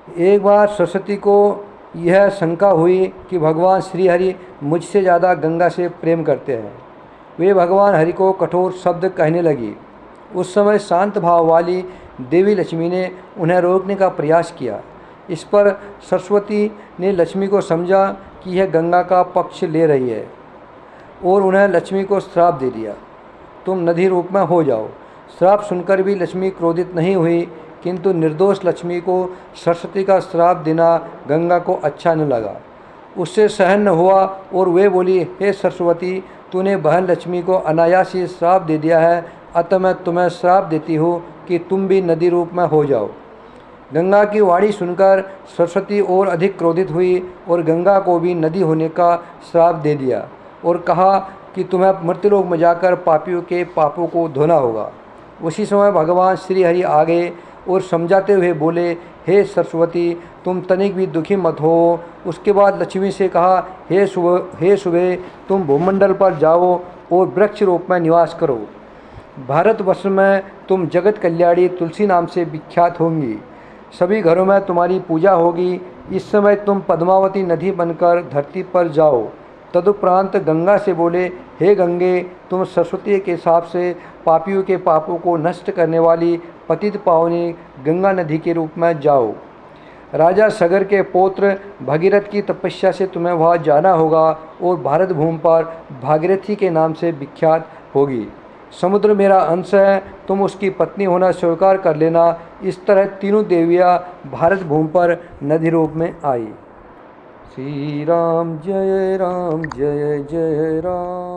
एक बार सरस्वती को यह शंका हुई कि भगवान श्री हरि मुझसे ज़्यादा गंगा से प्रेम करते हैं। वे भगवान हरि को कठोर शब्द कहने लगी। उस समय शांत भाव वाली देवी लक्ष्मी ने उन्हें रोकने का प्रयास किया। इस पर सरस्वती ने लक्ष्मी को समझा कि यह गंगा का पक्ष ले रही है और उन्हें लक्ष्मी को श्राप दे दिया, तुम नदी रूप में हो जाओ। श्राप सुनकर भी लक्ष्मी क्रोधित नहीं हुई, किंतु निर्दोष लक्ष्मी को सरस्वती का श्राप देना गंगा को अच्छा न लगा। उससे सहन न हुआ और वे बोली, हे सरस्वती, तूने बहन लक्ष्मी को अनायास ही श्राप दे दिया है, अतः मैं तुम्हें श्राप देती हूँ कि तुम भी नदी रूप में हो जाओ। गंगा की वाणी सुनकर सरस्वती और अधिक क्रोधित हुई और गंगा को भी नदी होने का श्राप दे दिया और कहा कि तुम्हें मृत्युलोक में जाकर पापियों के पापों को धोना होगा। उसी समय भगवान श्री हरि आ गए और समझाते हुए बोले, हे सरस्वती, तुम तनिक भी दुखी मत हो। उसके बाद लक्ष्मी से कहा, हे सुबह, तुम भूमंडल पर जाओ और वृक्ष रूप में निवास करो। भारतवर्ष में तुम जगत कल्याणी तुलसी नाम से विख्यात होंगी। सभी घरों में तुम्हारी पूजा होगी। इस समय तुम पद्मावती नदी बनकर धरती पर जाओ। तदुपरांत गंगा से बोले, हे गंगे, तुम सरस्वती के हिसाब से पापियों के पापों को नष्ट करने वाली पतित पावनी गंगा नदी के रूप में जाओ। राजा सगर के पौत्र भगीरथ की तपस्या से तुम्हें वहाँ जाना होगा और भारत भूमि पर भागीरथी के नाम से विख्यात होगी। समुद्र मेरा अंश है, तुम उसकी पत्नी होना स्वीकार कर लेना। इस तरह तीनों देवियाँ भारत भूमि पर नदी रूप में आई। श्री राम जय जय राम।